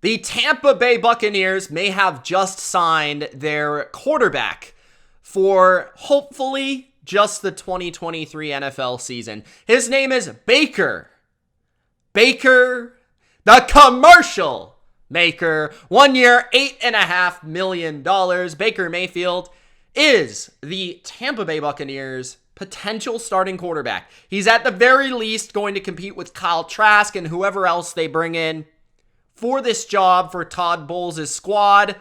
The Tampa Bay Buccaneers may have just signed their quarterback for hopefully just the 2023 NFL season. His name is Baker. Baker, the commercial maker. 1 year, $8.5 million. Baker Mayfield is the Tampa Bay Buccaneers' potential starting quarterback. He's at the very least going to compete with Kyle Trask and whoever else they bring in for this job for Todd Bowles' squad.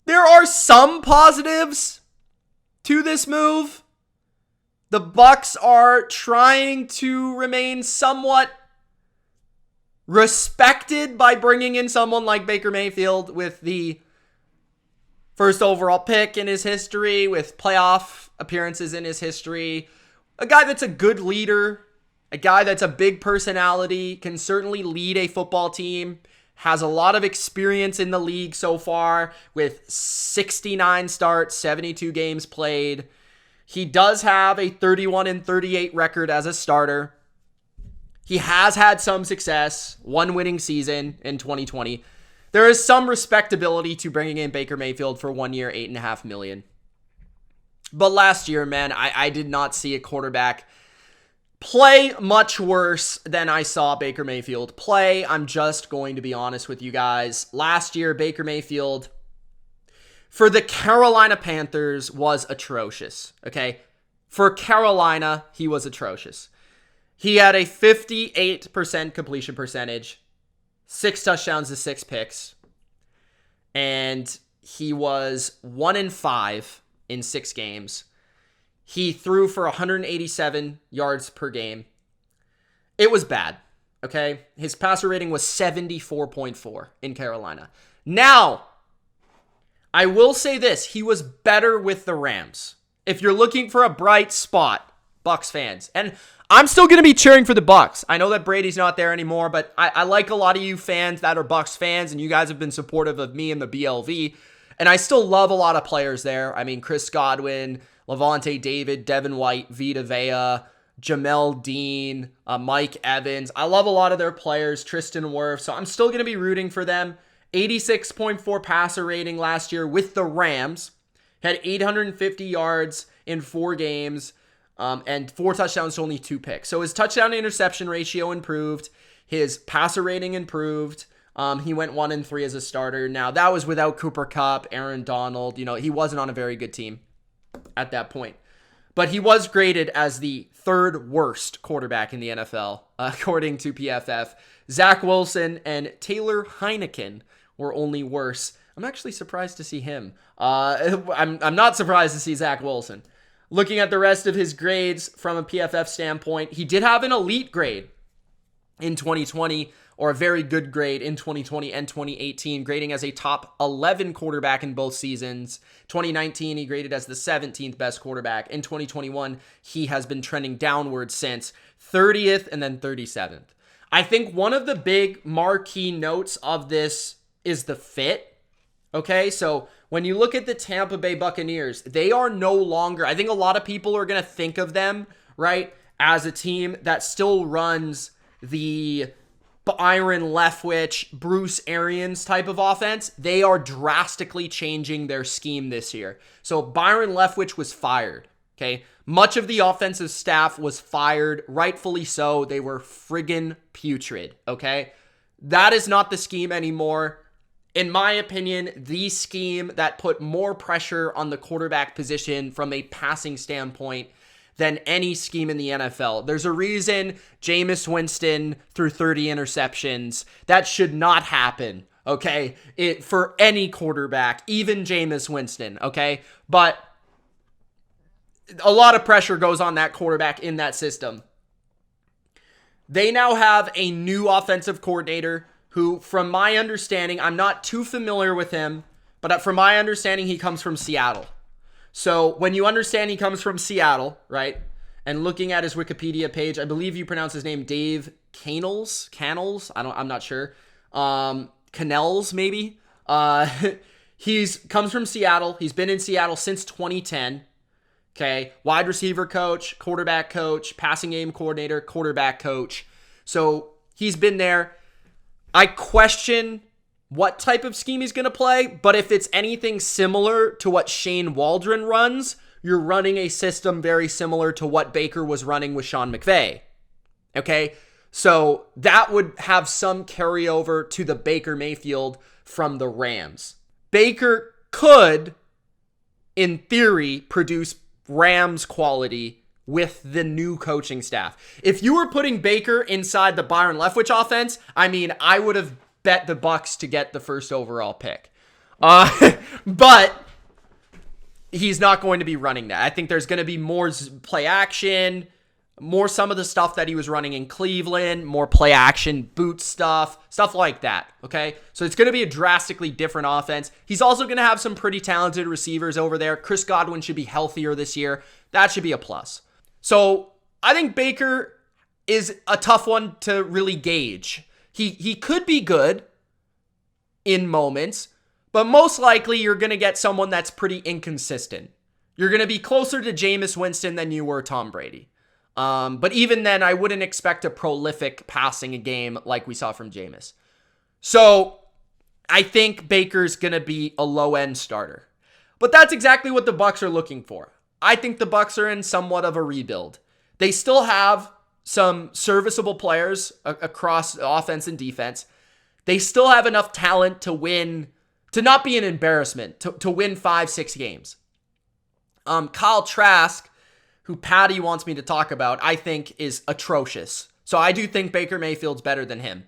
There are some positives to this move. The Bucs are trying to remain somewhat respected by bringing in someone like Baker Mayfield with the first overall pick in his history, with playoff appearances in his history. A guy that's a good leader, a guy that's a big personality, can certainly lead a football team, has a lot of experience in the league so far with 69 starts, 72 games played. He does have a 31-38 record as a starter. He has had some success, one winning season in 2020. There is some respectability to bringing in Baker Mayfield for 1 year, $8.5 million. But last year, man, I did not see a quarterback play much worse than I saw Baker Mayfield play. I'm just going to be honest with you guys. Last year, Baker Mayfield for the Carolina Panthers was atrocious, okay? For Carolina, he was atrocious. He had a 58% completion percentage, 6 touchdowns to 6 picks, and he was 1-5 in 6 games. He threw for 187 yards per game. It was bad, okay? His passer rating was 74.4 in Carolina. Now, I will say this. He was better with the Rams. If you're looking for a bright spot, Bucs fans, and I'm still going to be cheering for the Bucs. I know that Brady's not there anymore, but I like a lot of you fans that are Bucs fans, and you guys have been supportive of me and the BLV, and I still love a lot of players there. I mean, Chris Godwin, Levante David, Devin White, Vita Vea, Jamel Dean, Mike Evans. I love a lot of their players, Tristan Wirfs, so I'm still going to be rooting for them. 86.4 passer rating last year with the Rams. Had 850 yards in 4 games and 4 touchdowns to only 2 picks. So his touchdown to interception ratio improved. His passer rating improved. He went 1-3 as a starter. Now, that was without Cooper Kupp, Aaron Donald. You know, he wasn't on a very good team at that point. But he was graded as the 3rd worst quarterback in the NFL, according to PFF. Zach Wilson and Taylor Heineken were only worse. I'm actually surprised to see him. I'm not surprised to see Zach Wilson. Looking at the rest of his grades from a PFF standpoint, he did have an elite grade in 2020, or a very good grade in 2020 and 2018, grading as a top 11 quarterback in both seasons. 2019, he graded as the 17th best quarterback. In 2021, he has been trending downward since 30th and then 37th. I think one of the big marquee notes of this is the fit. Okay, so when you look at the Tampa Bay Buccaneers, they are no longer, I think a lot of people are going to think of them, right, as a team that still runs the Byron Leftwich, Bruce Arians type of offense. They are drastically changing their scheme this year. So Byron Leftwich was fired, okay? Much of the offensive staff was fired, rightfully so. They were friggin' putrid, okay? That is not the scheme anymore. In my opinion, the scheme that put more pressure on the quarterback position from a passing standpoint than any scheme in the NFL. There's a reason Jameis Winston threw 30 interceptions. That should not happen, okay? For any quarterback, even Jameis Winston, okay? But a lot of pressure goes on that quarterback in that system. They now have a new offensive coordinator who, from my understanding, I'm not too familiar with him, but from my understanding, he comes from Seattle. So when you understand he comes from Seattle, right, and looking at his Wikipedia page, I believe you pronounce his name Dave Canels, I'm not sure, Canels maybe. He's comes from Seattle. He's been in Seattle since 2010. Okay, wide receiver coach, quarterback coach, passing game coordinator, quarterback coach. So he's been there. I question what type of scheme he's going to play, but if it's anything similar to what Shane Waldron runs, you're running a system very similar to what Baker was running with Sean McVay. Okay? So that would have some carryover to the Baker Mayfield from the Rams. Baker could, in theory, produce Rams quality with the new coaching staff. If you were putting Baker inside the Byron Leftwich offense, I mean, I would have bet the Bucs to get the first overall pick. But he's not going to be running that. I think there's going to be more play action, more some of the stuff that he was running in Cleveland, more play action, boot stuff like that, okay? So it's going to be a drastically different offense. He's also going to have some pretty talented receivers over there. Chris Godwin should be healthier this year. That should be a plus. So I think Baker is a tough one to really gauge. He could be good in moments, but most likely you're going to get someone that's pretty inconsistent. You're going to be closer to Jameis Winston than you were Tom Brady. But even then, I wouldn't expect a prolific passing game like we saw from Jameis. So I think Baker's going to be a low-end starter. But that's exactly what the Bucs are looking for. I think the Bucs are in somewhat of a rebuild. They still have some serviceable players across offense and defense. They still have enough talent to win, to not be an embarrassment, to win 5-6 games. Kyle Trask, who Patty wants me to talk about, I think is atrocious. So I do think Baker Mayfield's better than him.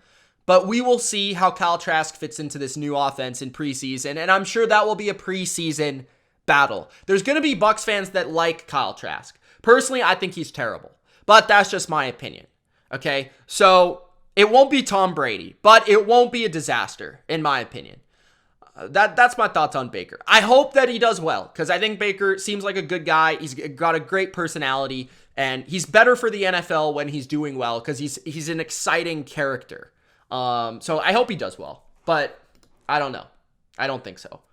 But we will see how Kyle Trask fits into this new offense in preseason, and I'm sure that will be a preseason battle. There's going to be Bucs fans that like Kyle Trask. Personally, I think he's terrible. But that's just my opinion. Okay? So it won't be Tom Brady, but it won't be a disaster, in my opinion. That's my thoughts on Baker. I hope that he does well, because I think Baker seems like a good guy. He's got a great personality, and he's better for the NFL when he's doing well, because he's an exciting character. So I hope he does well, but I don't know. I don't think so.